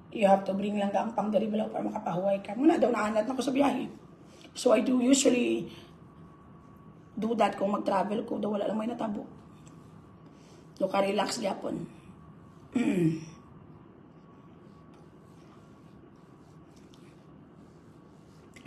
You have to bring lang ang pang diri balaw para makapahuway ka. Muna daw naanad na ko sa biyahe. So I do usually do that kung mag-travel ko daw wala lang may natabo. So ka-relax gyapon.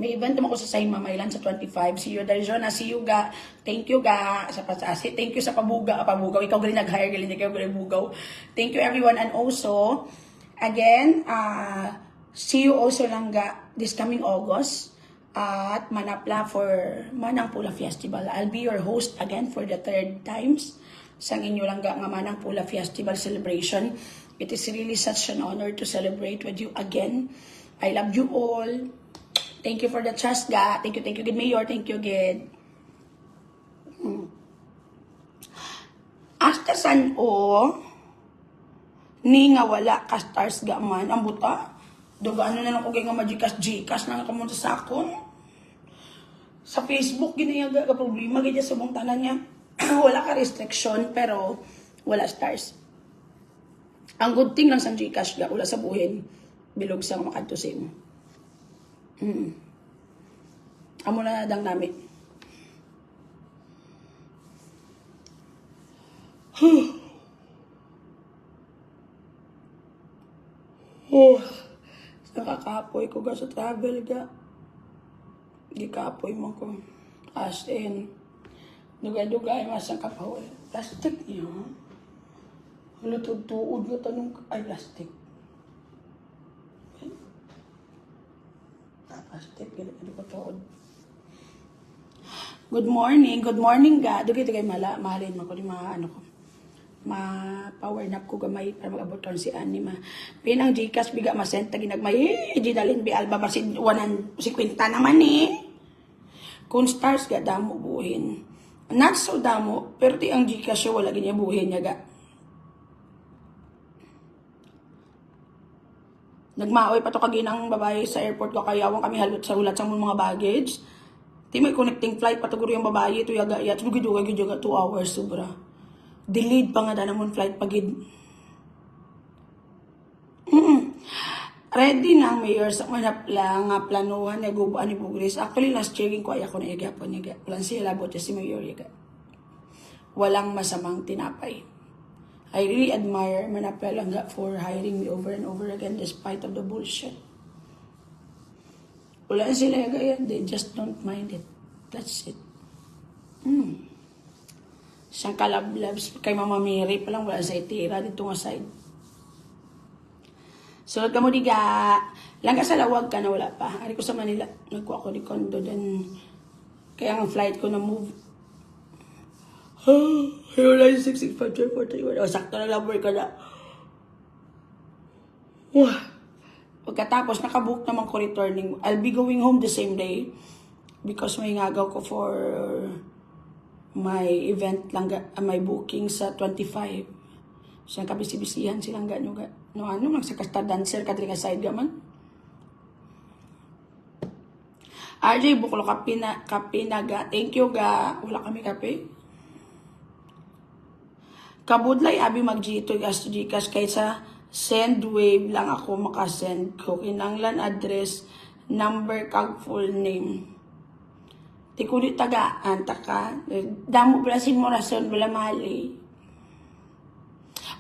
May event naman ko sa Saima Mailan sa 25. See you there, Jonah. See you, ga. Thank you, ga. Sa pasasi. Thank you sa pabuga. Pabugaw. Ikaw galing nag-hire. Galing ikaw galing bugaw. Thank you, everyone. And also, again, see you also lang, ga, this coming August at Manapla for Manang Pula Festival. I'll be your host again for the 3rd times sang inyo lang, ga, nga Manang Pula Festival celebration. It is really such an honor to celebrate with you again. I love you all. Thank you for the trust, ga. Thank you, good Mayor. Thank you, good. Hasta san o, ni nga wala ka stars ga man, ang buta. Doga ano na lang ko nga magikas na kamunta sa akon. Sa Facebook, ginayaga ka problema, ganyan sa mong tanan niya. Wala ka restriction, pero wala stars. Ang good thing lang sa Gcash ga, wala sa buhin, bilog sa makadto sa imo. Amo na dang namin. Nakakapoy ko ga sa travel ga. Gikapoy mo ko. As in, dugay-dugay masang kapawal. Plastic niya. Lutod-tuod ko tanong ay plastic. Plastic, hindi ko tuod. Good morning ga. Dugay kay mahalin mo ko di ano ko. Ma-power nap ko gamay para mag-aborton si Anima. Pinang Gcash biga masenta ginagmay. Di dalin bi alba basin 150 naman eh. Kung stars ga damo buhin. Not so damo, pero di ang Gcash wala ginya buhin niya ga. Nagmaoy pa to kaginang babae sa airport ko kayawang kami halot sa ulat sa mga baggage. Di may connecting flight pa to yung babae ito yaga yat gudugay 2 hours sobra. Delayed pa nga da namon flight pagid. Ready na ang mayor sa manapla nga planuhan na gubuan ni Bugris. Actually last year ko ay ako na yagapon yaga. Plan sila labot si mayor yaga. Walang masamang tinapay. I really admire Manapla Langga for hiring me over and over again despite of the bullshit. Wala sila ganyan. They just don't mind it. That's it. Siyang kalablabs kay Mama Mary pa lang wala sa itira dito nga side. Sulod ka mo diga. Langga sa lawag ka na wala pa. Ari ko sa Manila. Nagkuha ko di condo. Then, kaya ang flight ko na move. Wala yung 665-41. O, sakto na labor ka na. Pagkatapos, nakabook naman ko returning. I'll be going home the same day because may ngagaw ko for my event lang, my booking sa 25. So, kabisi-bisihan silang ganyo. No, magsakasta dancer ka nga side gaman. RJ, buklo kape na ga. Thank you ga. Wala kami kape. Kabudlay abi mag-G2 gas to Gcash kaysa send wave lang ako makasend ko. Kinanglan address, number, kag full name. Di ko di tagaan, taka. Damo brasin mo rason, wala mali.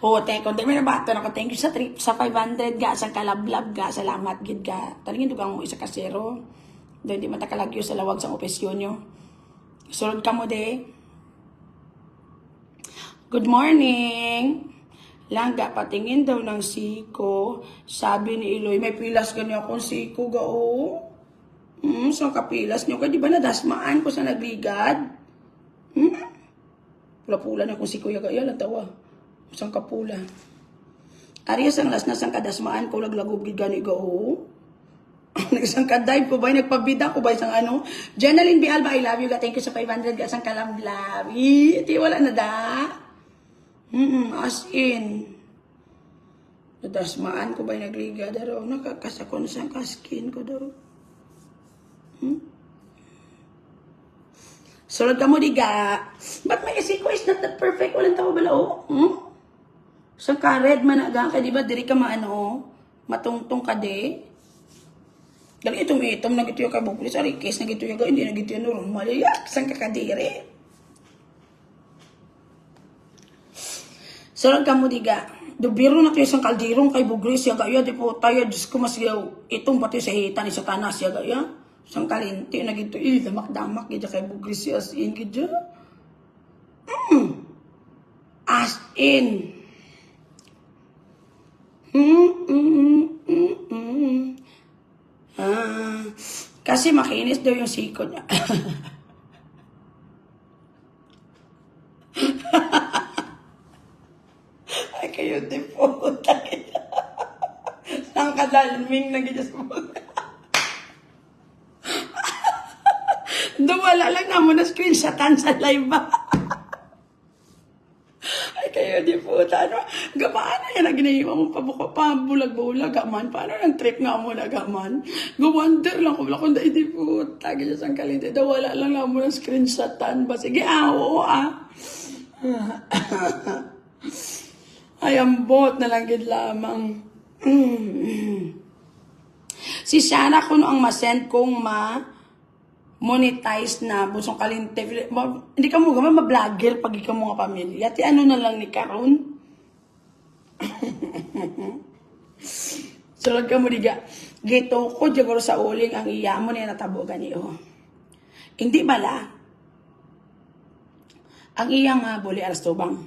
Teko, di may nabato na ko. Thank you sa 500 ga, sa kalablab ga, salamat gid ga. Talingin dugang mo isa kasero. Doon di matakalagyo sa lawag sa opisyon nyo. Sulod ka mo de. Good morning! Langga, patingin daw ng siko. Sabi ni Iloy, may pilas ganyan akong siko ga o. So kapilas niyo ka, di ba nadasmaan ko sa nagligad? Pula-pula na akong siko yaga, yan, tawa. Isang kapula. Arias ang las na sang kadasmaan ko, laglagubgid gani ga o. Nagsang ka-dive ko ba? Nagpabida ko ba? Isang ano? Jenaline B. Alba, I love you ga. Thank you sa 500 ga. Isang kalamblab. Iti, wala na da. As in. Nadasmaan ko ba nagliga daw? Nakakasakon sa kaskin ko daw. Sulod ka mo diga. Ba't may isiko is not that perfect? Walang tao ba lao? Sa ka red man aga ka, di ba? Diri ka maano, matungtong ka de. Dali itom na gito yung kabuklis, arikes na gito yung hindi na gito yung normal. Yak, sang kakadiri. Sarang ka mo diga. Dubiro na tayo isang kaldirong kay bugris, yaga ya, di po tayo, Diyos ko mas yaw, itong pati sa hitan, isa tanas, yaga ya. Sang kalinti na gito, damak-damak, gito kay bugris, as in, gito. As in. Kasi makinis daw yung siko niya. Ay, kayo din po. Ang kadalming na ganyan sa mga. Wala lang na mo na screenshotan sa live ba? Ay, kayo din po. Ano? Gamaan na yan. Naginahiwa mo pabulag-bulag. Gaman. Paano nang trip nga mo na gaman? Go-wonder lang ko. Kung dahil di po. Tagi siya sang kalite. Wala lang na mo na screenshotan ba? Sige, oo Ay, ambot na lang gid lamang. Si Shana kuno ang masend kong monetize na busong kalinte. Hindi ka mo gaman ma-vlogger pag ikaw mga pamilya. Ti ano na lang ni karon. Sulod ka mo diga. Gito ko jagoro sa uling ang iya mo na natabo ganiyo. Hindi bala. Ang iya nga buli alas tubang.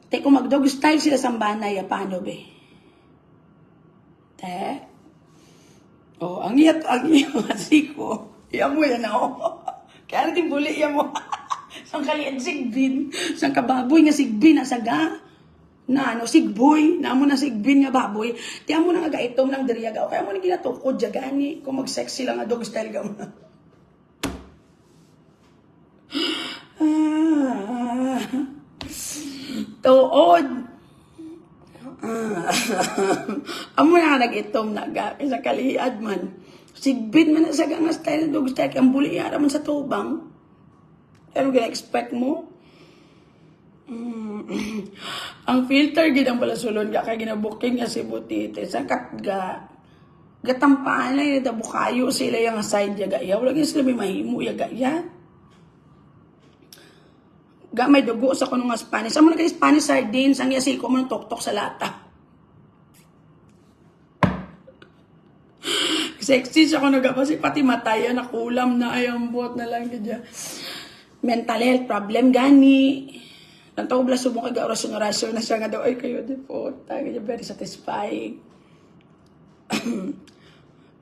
Te, kung mag-dog style sila sa banay, paano be? Te? Oh, ang iya masiko. Iya mo yan ako. Kaya natin buli, iya mo. Sang kalian sigbin. Sang kababoy nga sigbin, nasaga. Na ano, sigboy. Na mo na sigbin nga baboy. Tiyan mo na nga gaitom ng diriyaga. Kaya mo na ginatukod, jagani. Kung mag-sexy lang nga dog style ka mo. Tuod. Amo na nag-itom na sa kaliad man. Sigbin man na sa nga style na dog style. Ang buli yara man sa tubang. Ano gina-expect mo? Ang filter gid ang balasulon ka kay gina-booking nga si Butite. Sa katga. Gatampaan na yun. Bukayo sila yung side yaga. Wala sila may mahimo yaga. May dugo sa kuno nga Spanish. Amo na kay Spanish sardines ang yasi ko mo tok-tok sa lata. Sexy siya kuno kasi pati mataya na kulam na ayang buot na lang gid. Mental health problem gani. Nantaw bla subong kay orasyon na siya nga daw ay kayo di po. Tagi very satisfying.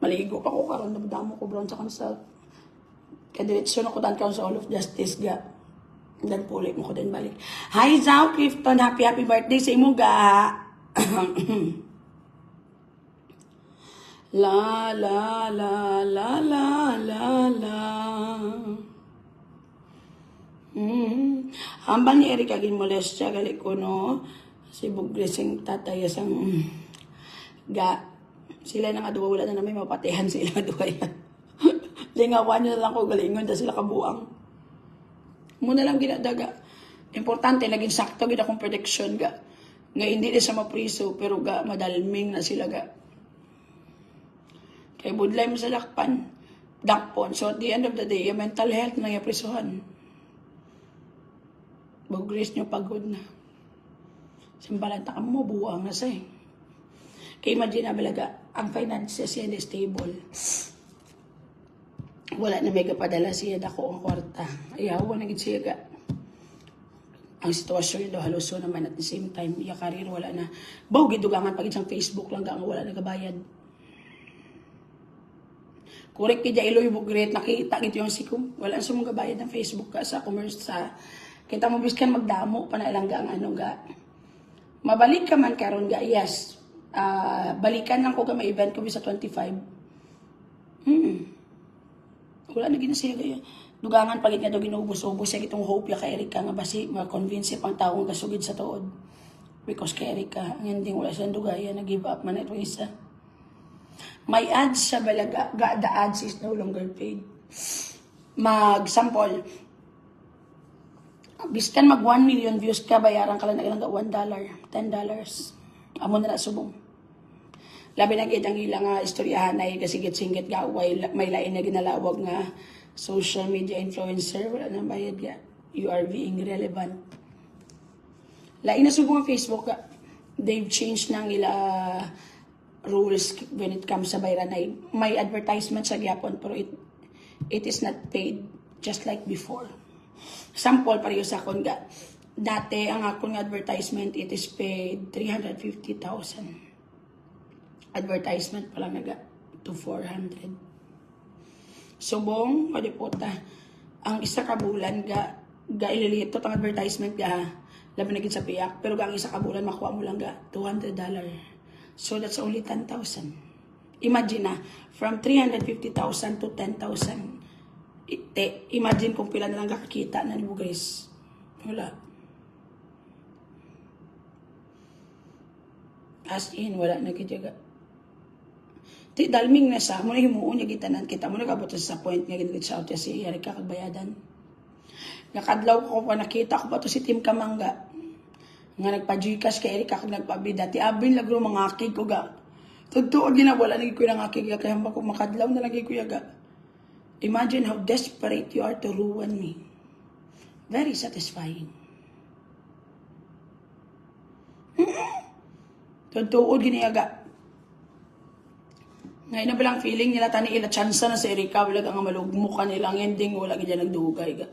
Maligo pa ko karon damdamo ko bron sa consult. Kay diretso na ko tan Council of Justice ga. Dan puli mo ko din balik. Hi Zao Clifton, happy birthday sa imo ga. La la la la la la la. Hambal ni Erika ginmolestya gali ko no. Si Bugresing tatay sang ga. Sila nang aduwa wala na may mapatihan sila aduwa yan. Lingawan nyo na lang ko galingon da sila kabuang. Muna lang ginadaga. Importante, naging sakto gina akong prediction ga. Nga hindi na sa mapriso, pero ga, madalming na sila ga. Kaya budlay mo sa lakpan, dakpon. So at the end of the day, yung mental health na yung prisuhan. Bugris nyo pagod na. Simbalanta ka mo, buwang na sa'yo. Kaya imagine na balaga, ang finances yan is stable. Wala na may kapadala siya dako ang kwarta. Ayaw, wala naging siya ga. Ang sitwasyon yun haluso naman at the same time, iya karir wala na. Baw, gidugangan pag isang Facebook lang ga, wala nagabayad. Correct kaya iloy bugret, nakita gito yung sikum. Wala sa mong gabayad ng Facebook ka sa commerce sa. Kita mo biskan magdamo, panailang ga ang ano ga. Mabalik ka man karon ga, yes. Balikan lang ko ka may event ko sa 25. Wala na ginasiya kaya. Dugangan pagit nga daw ginubos-ubos siya itong hope ya kay Erika nga basi ma-convince pang taong kasugid sa tuod. Because kay Erika, ang ending wala siyang dugaya, nag-give up man ito isa. May ads siya balaga, the ads is no longer paid. Mag-sample, biskan mag 1 million views ka, bayaran ka lang na ilang $1, $10. Amo na subong. Labi na gid ang ilang nga istoryahan ay kasigit-singit nga may lain na ginalawag nga social media influencer, wala nang bayad ga. You are being relevant. Lain na subong ang Facebook ga. They've changed ng ila rules when it comes sa bayranay. May advertisement sa gyapon pero it is not paid just like before. Sample pareho sa akon ga. Dati ang akong advertisement it is paid 350,000. Advertisement pala naga to 400. Subong, puta, ang isa ka bulan ga ililito ang advertisement ga labi na gid sa piyak, pero ang isa ka bulan makuha mo lang ga $200. So that's only 10,000. Imagine na, from 350,000 to 10,000. Imagine kung pila na lang kakakita na ni Bugres. Wala. As in, wala na gid. Di dalming na sa, muna himuon niya gitanan kita, muna kabot sa point nga ginagit sa auto si Erika kagbayadan. Nakadlaw ko pa nakita ko pa to si Tim Kamangga. Nga nagpa-Gcash kay Erika kag nagpabida. Ti abin lagro mga akig ko ga. Tugtuon ginawala naging ko ng akig ga kaya ko makadlaw na lagi ko ga. Imagine how desperate you are to ruin me. Very satisfying. Tugtuon giniyaga. Ngayon na bilang feeling nila tani ila chance na si Erika wala nga malugmukan nilang ending wala gid nagdugay ga.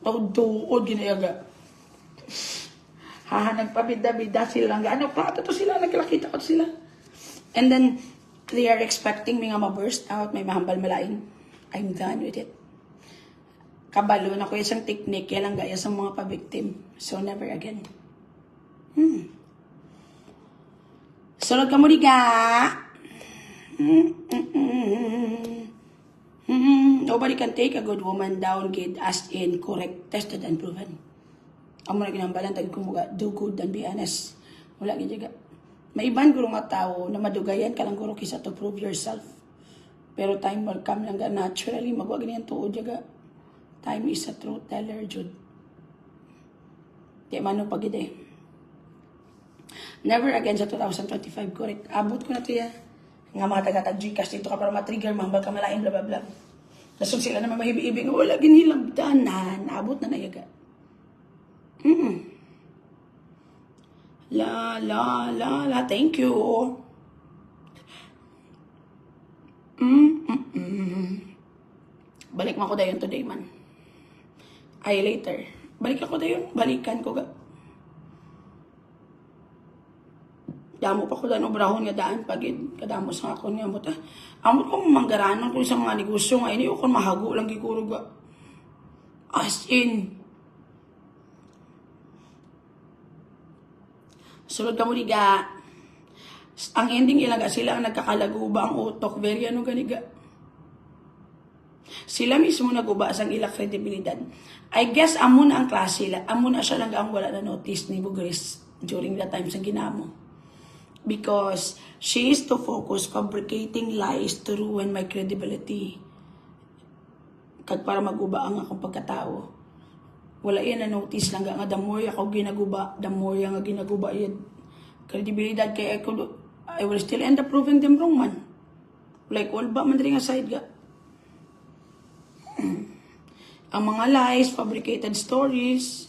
Tuod ginayaga. Nagpabida-bida sila nga ano pa to sila nagkakita ko sila. And then they are expecting me nga ma-burst out may mahambal malain. I'm done with it. Kabalo na ko isang technique yan lang gaya sa mga pa-victim. So never again. Sulod ka mo di ka. Nobody can take a good woman down, kid, as in correct, tested, and proven. Amo na ginambalan, tagin ko mga do good and be honest. Wala gid. May iban guro nga tao na madugayan ka lang guro kisa to prove yourself. Pero time will come lang ga naturally, magwag niyan tuod jaga. Time is a truth teller, Jud. Di mano pagid eh. Never again sa 2025, correct. Abot ko na to ya. Nga mga taga-Gcash dito ka para matrigger, mahambal ka malain, bla bla bla. Nasod sila naman mahibig-ibig, wala ginilang danan, abot na nayaga. La, thank you. Balik mo ako dayon today man. Ay, later. Balik ako dayon, balikan ko ga. Damo pa ko daan obrahon nga daan pagid kadamo sa akon nga buta. Amot ko manggaranon ko sa mga negosyo nga ini ko mahago lang gikuro ga. As in. Sulod ka mo diga. Ang ending ilaga sila ang nagkakalaguba ang utok very ano ganiga. Sila mismo naguba sang ila kredibilidad. I guess amo na ang klase sila. Amo na siya lang ang wala na notice ni Bugres during that time sa ginamo. Because she is to focus fabricating lies to ruin my credibility. Kag para maguba ang akong pagkatao. Wala yan na notice lang nga the more ako ginaguba, the more nga ginaguba yan. Credibility kay ako, I will still end up proving them wrong man. Like all ba man rin nga side ga. Ang mga lies, fabricated stories.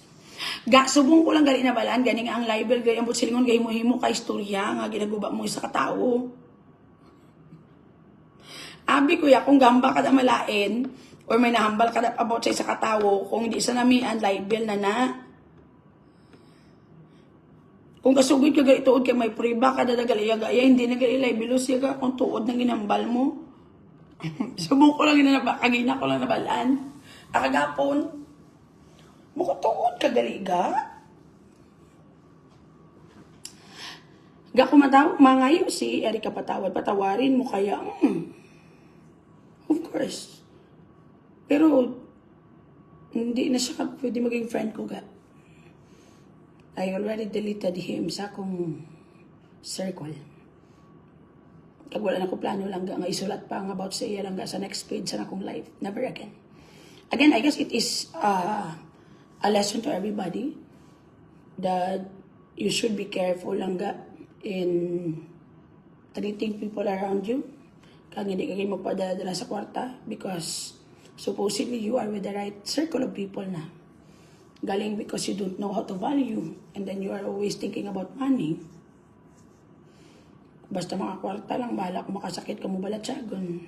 Subong ko lang gali na balaan, gani nga ang libel, gani ang silingon, gani mo himo ka istorya, nga ginaguba mo sa katao. Abi kuya, kung gamba ka na malain, or may nahambal ka na about sa isa katao, kung hindi sa namian, libel na. Kung kasugod ka gali tuod kay may priba ka na gaya, hindi na gali libel, siya ka kung tuod na ginambal mo. Subong ko lang kagina ko lang nabalaan. Akagapon. Mukutuod ka daliga. Ga kumataw, mangayo si Erika patawad, patawarin mo kaya. Of course. Pero, hindi na siya pwede maging friend ko ga. I already deleted him sa akong circle. Kag wala na ko plano lang nga isulat pa nga about sa iya lang sa next page sa akong life. Never again. Again, I guess it is a lesson to everybody that you should be careful lang ga in treating people around you. Kang hindi ka kayo magpadala sa kwarta because supposedly you are with the right circle of people na. Galing because you don't know how to value and then you are always thinking about money. Basta mga kwarta lang, bahala kung makasakit ka mo balatsagon.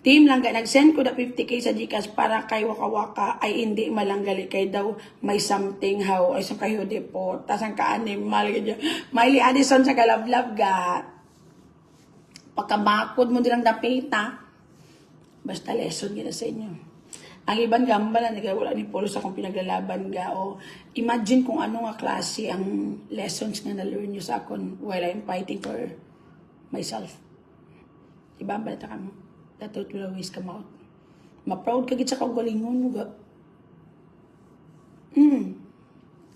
Team lang nag-send ko na 50k sa Gcash para kay Waka ay hindi malanggali kay daw may something how ay sa kayo depo tas ang ka-animal ganyan. Miley Addison sa kalablab ga pagkabakod mo dilang dapita basta lesson gina sa inyo. Ang ibang gambala nagawala ni Polo sa akong pinaglalaban ga o imagine kung ano nga klase ang lessons nga na-learn nyo sa akon while I'm fighting for myself. Diba ang balita ka mo? That truth will always come out. Ma-proud ka gid sa kaugalingon mo ga.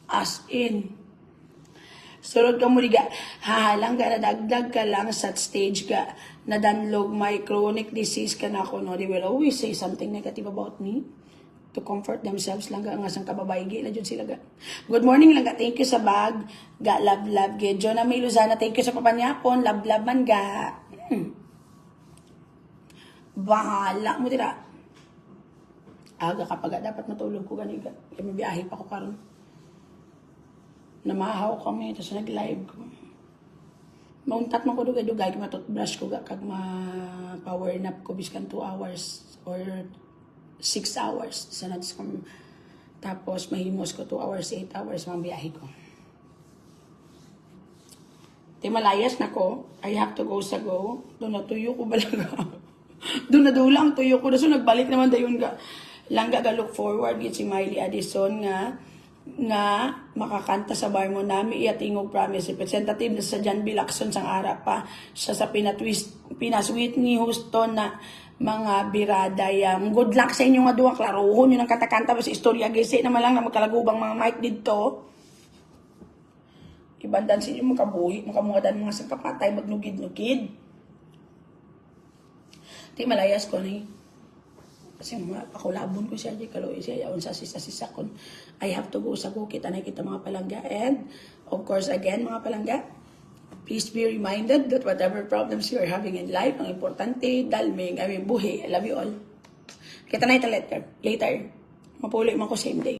As in. Sulod ka mo diga, hahalang ka na dagdag ka lang sa stage ka na danlog may chronic disease ka na ako, no? They will always say something negative about me to comfort themselves lang ga nga sang kababaygi na dyan sila ga. Good morning lang ga, thank you sa bag ga, love love ga. Jonah May Luzana, thank you sa papanyapon, love love man ga. Bahala mo tira. Aga kapag dapat matulog ko ganiga. Kaya may biyahe pa ko karon. Namahaw kami, tapos nag-live ko. Mauntat mo ko dugay-dugay, matutbrush ko kag ma-power nap ko biskan 2 hours or 6 hours. Tapos mahimos ko 2 hours, 8 hours mga biyahe ko. Malayas na ko, I have to go sa go. Doon natuyo ko balaga. Doon nadulang tuyo ko. So nagbalik naman dayon ga. Langga ga look forward gid si Miley Addison nga makakanta sa bar mo nami iya tingog promise representative na sa John B. Lacson sang ara pa siya sa Pinas Whitney Houston na mga birada yang good luck sa inyo nga duha klarohon yun ang katakanta sa istorya gisi naman lang na magkalagubang mga mic didto ibandan sa inyo makabuhi makamungadan mga sang kapatay magnugid-nugid. Di malayas ko ni. Kasi pakulabon ko siya di kaloy siya yaon sa sisa kon. I have to go sa go kita na kita mga palangga and of course again mga palangga please be reminded that whatever problems you are having in life ang importante dalming buhi. I love you all. Kita na ito later. Mapuloy man ko same day.